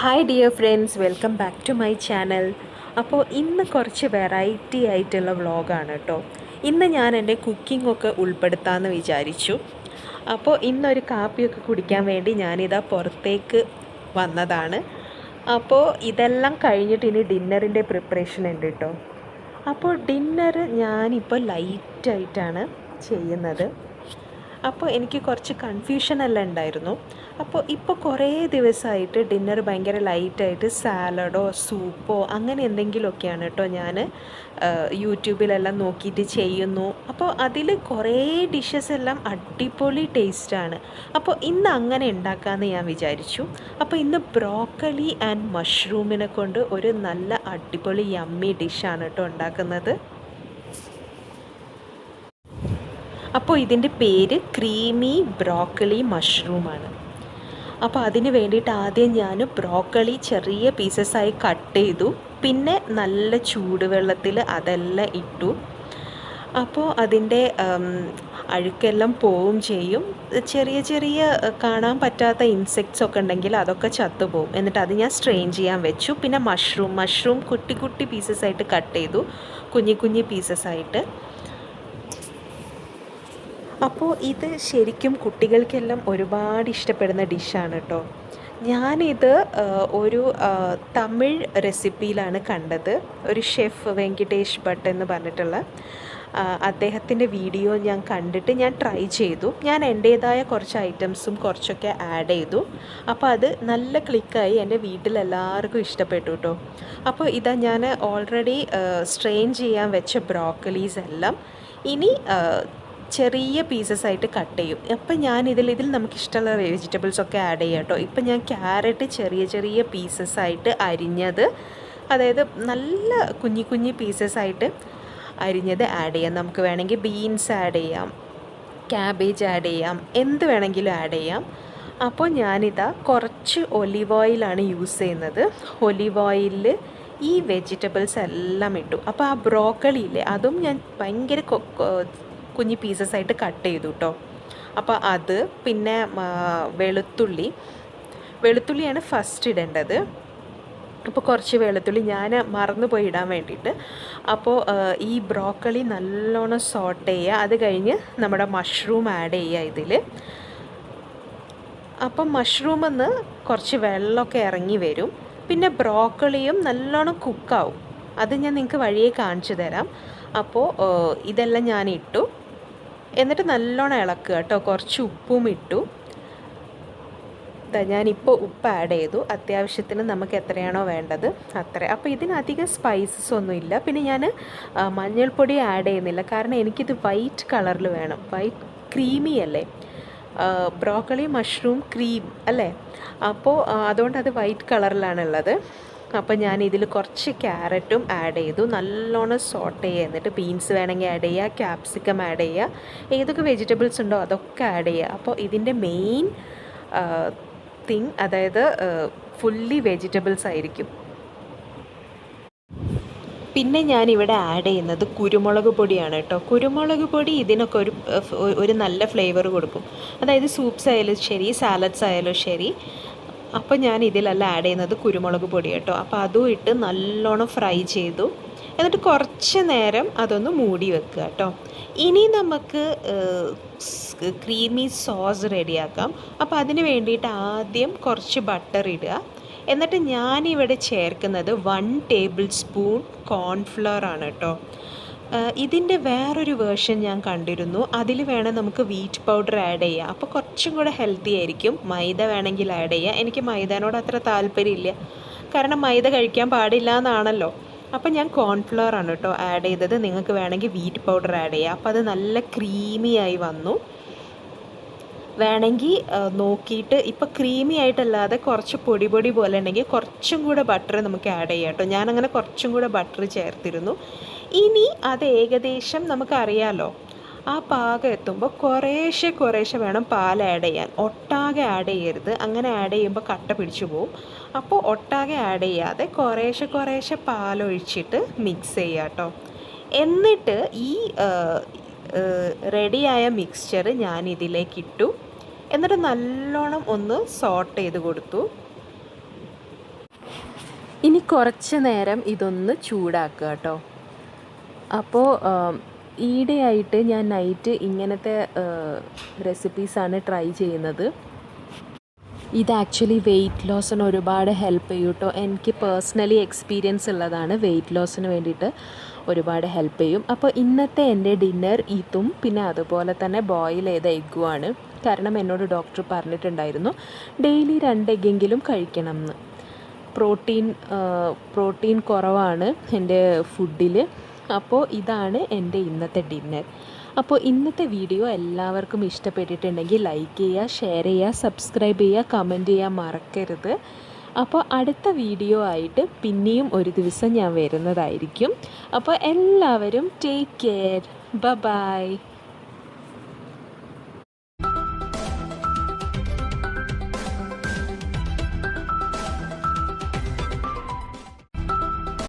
Hi dear friends, welcome back to my channel. അപ്പോൾ ഇന്ന് കുറച്ച് വെറൈറ്റി ആയിട്ടുള്ള വ്ളോഗാണ് കേട്ടോ. ഇന്ന് ഞാൻ എൻ്റെ കുക്കിങ്ങൊക്കെ ഉൾപ്പെടുത്താമെന്ന് വിചാരിച്ചു. അപ്പോൾ ഇന്നൊരു കാപ്പിയൊക്കെ കുടിക്കാൻ വേണ്ടി ഞാനിതാ പുറത്തേക്ക് വന്നതാണ്. അപ്പോൾ ഇതെല്ലാം കഴിഞ്ഞിട്ട് ഇനി ഡിന്നറിൻ്റെ പ്രിപ്പറേഷൻ ഉണ്ട് കേട്ടോ. അപ്പോൾ ഡിന്നർ ഞാനിപ്പോൾ ലൈറ്റായിട്ടാണ് ചെയ്യുന്നത്. അപ്പോൾ എനിക്ക് കുറച്ച് കൺഫ്യൂഷനെല്ലാം ഉണ്ടായിരുന്നു. ഇപ്പോൾ കുറേ ദിവസമായിട്ട് ഡിന്നർ ഭയങ്കര ലൈറ്റായിട്ട് സാലഡോ സൂപ്പോ അങ്ങനെ എന്തെങ്കിലുമൊക്കെയാണ് കേട്ടോ ഞാൻ യൂട്യൂബിലെല്ലാം നോക്കിയിട്ട് ചെയ്യുന്നു. അപ്പോൾ അതിൽ കുറേ ഡിഷസ് എല്ലാം അടിപൊളി ടേസ്റ്റാണ്. അപ്പോൾ ഇന്ന് അങ്ങനെ ഉണ്ടാക്കാമെന്ന് ഞാൻ വിചാരിച്ചു. അപ്പോൾ ഇന്ന് ബ്രോക്കലി ആൻഡ് മഷ്റൂമിനെ കൊണ്ട് ഒരു നല്ല അടിപൊളി യമ്മി ഡിഷാണ് കേട്ടോ ഉണ്ടാക്കുന്നത്. അപ്പോൾ ഇതിൻ്റെ പേര് ക്രീമി ബ്രോക്കലി മഷ്റൂമാണ്. അപ്പോൾ അതിന് വേണ്ടിയിട്ട് ആദ്യം ഞാൻ ബ്രോക്കലി ചെറിയ പീസസായി കട്ട് ചെയ്തു. പിന്നെ നല്ല ചൂടുവെള്ളത്തിൽ അതെല്ലാം ഇട്ടു. അപ്പോൾ അതിൻ്റെ അഴുക്കെല്ലാം പോവും ചെയ്യും. ചെറിയ ചെറിയ കാണാൻ പറ്റാത്ത ഇൻസെക്ട്സ് ഒക്കെ ഉണ്ടെങ്കിൽ അതൊക്കെ ചത്തുപോകും. എന്നിട്ട് അത് ഞാൻ സ്ട്രെയിൻ ചെയ്യാൻ വെച്ചു. പിന്നെ മഷ്റൂം കുട്ടി കുട്ടി പീസസായിട്ട് കട്ട് ചെയ്തു, കുഞ്ഞി കുഞ്ഞി പീസസായിട്ട്. അപ്പോൾ ഇത് ശരിക്കും കുട്ടികൾക്കെല്ലാം ഒരുപാട് ഇഷ്ടപ്പെടുന്ന ഡിഷാണ് കേട്ടോ. ഞാനിത് ഒരു തമിഴ് റെസിപ്പിയിലാണ് കണ്ടത്. ഒരു ഷെഫ് വെങ്കിടേഷ് ഭട്ട് എന്ന് പറഞ്ഞിട്ടുള്ള അദ്ദേഹത്തിൻ്റെ വീഡിയോ ഞാൻ കണ്ടിട്ട് ഞാൻ ട്രൈ ചെയ്തു. ഞാൻ എൻ്റേതായ കുറച്ച് ഐറ്റംസും കുറച്ചൊക്കെ ആഡ് ചെയ്തു. അപ്പോൾ അത് നല്ല ക്ലിക്കായി. എൻ്റെ വീട്ടിലെല്ലാവർക്കും ഇഷ്ടപ്പെട്ടു കേട്ടോ. അപ്പോൾ ഇതാ ഞാൻ ഓൾറെഡി സ്ട്രെയിൻ ചെയ്യാൻ വെച്ച ബ്രോക്കലീസ് എല്ലാം ഇനി ചെറിയ പീസസായിട്ട് കട്ട് ചെയ്യും. അപ്പം ഞാൻ ഇതിൽ നമുക്കിഷ്ടമുള്ള വെജിറ്റബിൾസൊക്കെ ആഡ് ചെയ്യാം കേട്ടോ. ഇപ്പം ഞാൻ ക്യാരറ്റ് ചെറിയ ചെറിയ പീസസായിട്ട് അരിഞ്ഞത്, അതായത് നല്ല കുഞ്ഞി കുഞ്ഞി പീസസായിട്ട് അരിഞ്ഞത് ആഡ് ചെയ്യാം. നമുക്ക് വേണമെങ്കിൽ ബീൻസ് ആഡ് ചെയ്യാം, ക്യാബേജ് ആഡ് ചെയ്യാം, എന്ത് വേണമെങ്കിലും ആഡ് ചെയ്യാം. അപ്പോൾ ഞാനിതാ കുറച്ച് ഒലിവ് ഓയിലാണ് യൂസ് ചെയ്യുന്നത്. ഒലിവ് ഓയിലിൽ ഈ വെജിറ്റബിൾസ് എല്ലാം ഇട്ടു. അപ്പോൾ ആ ബ്രോക്കളിയില്ലേ, അതും ഞാൻ ഭയങ്കര കുഞ്ഞി പീസസായിട്ട് കട്ട് ചെയ്തു കേട്ടോ. അപ്പോൾ അത് പിന്നെ വെളുത്തുള്ളിയാണ് ഫസ്റ്റ് ഇടേണ്ടത്. അപ്പോൾ കുറച്ച് വെളുത്തുള്ളി ഞാൻ മറന്നുപോയി ഇടാൻ വേണ്ടിയിട്ട്. അപ്പോൾ ഈ ബ്രോക്കളി നല്ലോണം സോട്ട് ചെയ്യുക. അത് കഴിഞ്ഞ് നമ്മുടെ മഷ്റൂം ആഡ് ചെയ്യുക ഇതിൽ. അപ്പം മഷ്റൂമിൽ നിന്ന് കുറച്ച് വെള്ളമൊക്കെ ഇറങ്ങി വരും. പിന്നെ ബ്രോക്കളിയും നല്ലോണം കുക്കാവും. അത് ഞാൻ നിങ്ങൾക്ക് വഴിയെ കാണിച്ചു തരാം. അപ്പോൾ ഇതെല്ലാം ഞാൻ ഇട്ടു. എന്നിട്ട് നല്ലോണം ഇളക്കുക കേട്ടോ. കുറച്ച് ഉപ്പും ഇട്ടു. ഞാനിപ്പോൾ ഉപ്പ് ആഡ് ചെയ്തു. അത്യാവശ്യത്തിന് നമുക്ക് എത്രയാണോ വേണ്ടത് അത്ര. അപ്പോൾ ഇതിനധികം സ്പൈസസ് ഒന്നുമില്ല. പിന്നെ ഞാൻ മഞ്ഞൾപ്പൊടി ആഡ് ചെയ്യുന്നില്ല, കാരണം എനിക്കിത് വൈറ്റ് കളറിൽ വേണം. വൈറ്റ് ക്രീമി അല്ലേ, ബ്രോക്കളി മഷ്റൂം ക്രീം അല്ലേ. അപ്പോൾ അതുകൊണ്ട് അത് വൈറ്റ് കളറിലാണുള്ളത്. അപ്പോൾ ഞാൻ ഇതിൽ കുറച്ച് ക്യാരറ്റും ആഡ് ചെയ്തു. നല്ലോണം സോട്ട് ചെയ്യുക. എന്നിട്ട് ബീൻസ് വേണമെങ്കിൽ ആഡ് ചെയ്യുക, ക്യാപ്സിക്കം ആഡ് ചെയ്യുക, ഏതൊക്കെ വെജിറ്റബിൾസ് ഉണ്ടോ അതൊക്കെ ആഡ് ചെയ്യുക. അപ്പോൾ ഇതിൻ്റെ മെയിൻ തിങ്, അതായത് ഫുള്ളി വെജിറ്റബിൾസ് ആയിരിക്കും. പിന്നെ ഞാനിവിടെ ആഡ് ചെയ്യുന്നത് കുരുമുളക് പൊടിയാണ് കേട്ടോ. കുരുമുളക് പൊടി ഇതിനൊക്കെ ഒരു നല്ല ഫ്ലേവർ കൊടുക്കും. അതായത് സൂപ്സ് ആയാലും ശരി, സാലഡ്സ് ആയാലും ശരി. അപ്പോൾ ഞാൻ ഇതിലല്ല ആഡ് ചെയ്യുന്നത് കുരുമുളക് പൊടി കേട്ടോ. അപ്പോൾ അതും ഇട്ട് നല്ലോണം ഫ്രൈ ചെയ്തു. എന്നിട്ട് കുറച്ച് നേരം അതൊന്ന് മൂടി വെക്കുക കേട്ടോ. ഇനി നമുക്ക് ക്രീമി സോസ് റെഡിയാക്കാം. അപ്പോൾ അതിന് വേണ്ടിയിട്ട് ആദ്യം കുറച്ച് ബട്ടർ ഇടുക. എന്നിട്ട് ഞാനിവിടെ ചേർക്കുന്നത് 1 ടേബിൾ സ്പൂൺ കോൺഫ്ലവർ ആണ് കേട്ടോ. ഇതിൻ്റെ വേറൊരു വേർഷൻ ഞാൻ കണ്ടിരുന്നു. അതിൽ വേണം നമുക്ക് വീറ്റ് പൗഡർ ആഡ് ചെയ്യാം. അപ്പോൾ കുറച്ചും കൂടെ ഹെൽത്തി ആയിരിക്കും. മൈദ വേണമെങ്കിൽ ആഡ് ചെയ്യാം. എനിക്ക് മൈദനോട് അത്ര താല്പര്യമില്ല, കാരണം മൈദ കഴിക്കാൻ പാടില്ല എന്നാണല്ലോ. അപ്പോൾ ഞാൻ കോൺഫ്ലവർ ആണ് കേട്ടോ ആഡ് ചെയ്തത്. നിങ്ങൾക്ക് വേണമെങ്കിൽ വീറ്റ് പൗഡർ ആഡ് ചെയ്യാം. അപ്പോൾ അത് നല്ല ക്രീമി ആയി വന്നു. വേണമെങ്കിൽ നോക്കിയിട്ട്, ഇപ്പോൾ ക്രീമി ആയിട്ടല്ലാതെ കുറച്ച് പൊടി പോലെ ഉണ്ടെങ്കിൽ കുറച്ചും കൂടെ ബട്ടർ നമുക്ക് ആഡ് ചെയ്യാം കേട്ടോ. ഞാനങ്ങനെ കുറച്ചും കൂടെ ബട്ടർ ചേർത്തിരുന്നു. ഇനി അത് ഏകദേശം നമുക്കറിയാമല്ലോ, ആ പാകം എത്തുമ്പോൾ കുറേശ്ശെ വേണം പാൽ ആഡ് ചെയ്യാൻ. ഒട്ടാകെ ആഡ് ചെയ്യരുത്. അങ്ങനെ ആഡ് ചെയ്യുമ്പോൾ കട്ട പിടിച്ചു പോവും. അപ്പോൾ ഒട്ടാകെ ആഡ് ചെയ്യാതെ കുറേശ്ശെ പാലൊഴിച്ചിട്ട് മിക്സ് ചെയ്യുക കേട്ടോ. എന്നിട്ട് ഈ റെഡിയായ മിക്സ്ചർ ഞാൻ ഇതിലേക്കിട്ടു. എന്നിട്ട് നല്ലോണം ഒന്ന് സോട്ട് ചെയ്ത് കൊടുത്തു. ഇനി കുറച്ച് നേരം ഇതൊന്ന് ചൂടാക്കുക കേട്ടോ. അപ്പോൾ ഈയിടെയായിട്ട് ഞാൻ നൈറ്റ് ഇങ്ങനത്തെ റെസിപ്പീസാണ് ട്രൈ ചെയ്യുന്നത്. ഇത് ആക്ച്വലി വെയിറ്റ് ലോസിന് ഒരുപാട് ഹെൽപ്പ് ചെയ്യും കേട്ടോ. എനിക്ക് പേഴ്സണലി എക്സ്പീരിയൻസ് ഉള്ളതാണ്. വെയിറ്റ് ലോസിന് വേണ്ടിയിട്ട് ഒരുപാട് ഹെൽപ്പ് ചെയ്യും. അപ്പോൾ ഇന്നത്തെ എൻ്റെ ഡിന്നർ ഇതും പിന്നെ അതുപോലെ തന്നെ ബോയിൽ ചെയ്ത എഗ്ഗുമാണ്. കാരണം എന്നോട് ഡോക്ടർ പറഞ്ഞിട്ടുണ്ടായിരുന്നു ഡെയിലി 2 എഗ്ഗെങ്കിലും കഴിക്കണം എന്ന്. പ്രോട്ടീൻ കുറവാണ് എൻ്റെ ഫുഡിൽ. അപ്പോൾ ഇതാണ് എൻ്റെ ഇന്നത്തെ ഡിന്നർ. അപ്പോൾ ഇന്നത്തെ വീഡിയോ എല്ലാവർക്കും ഇഷ്ടപ്പെട്ടിട്ടുണ്ടെങ്കിൽ ലൈക്ക് ചെയ്യുക, ഷെയർ ചെയ്യുക, സബ്സ്ക്രൈബ് ചെയ്യുക, കമൻറ്റ് ചെയ്യാൻ മറക്കരുത്. അപ്പോൾ അടുത്ത വീഡിയോ ആയിട്ട് പിന്നെയും ഒരു ദിവസം ഞാൻ വരുന്നതായിരിക്കും. അപ്പോൾ എല്ലാവരും ടേക്ക് കെയർ. ബൈ.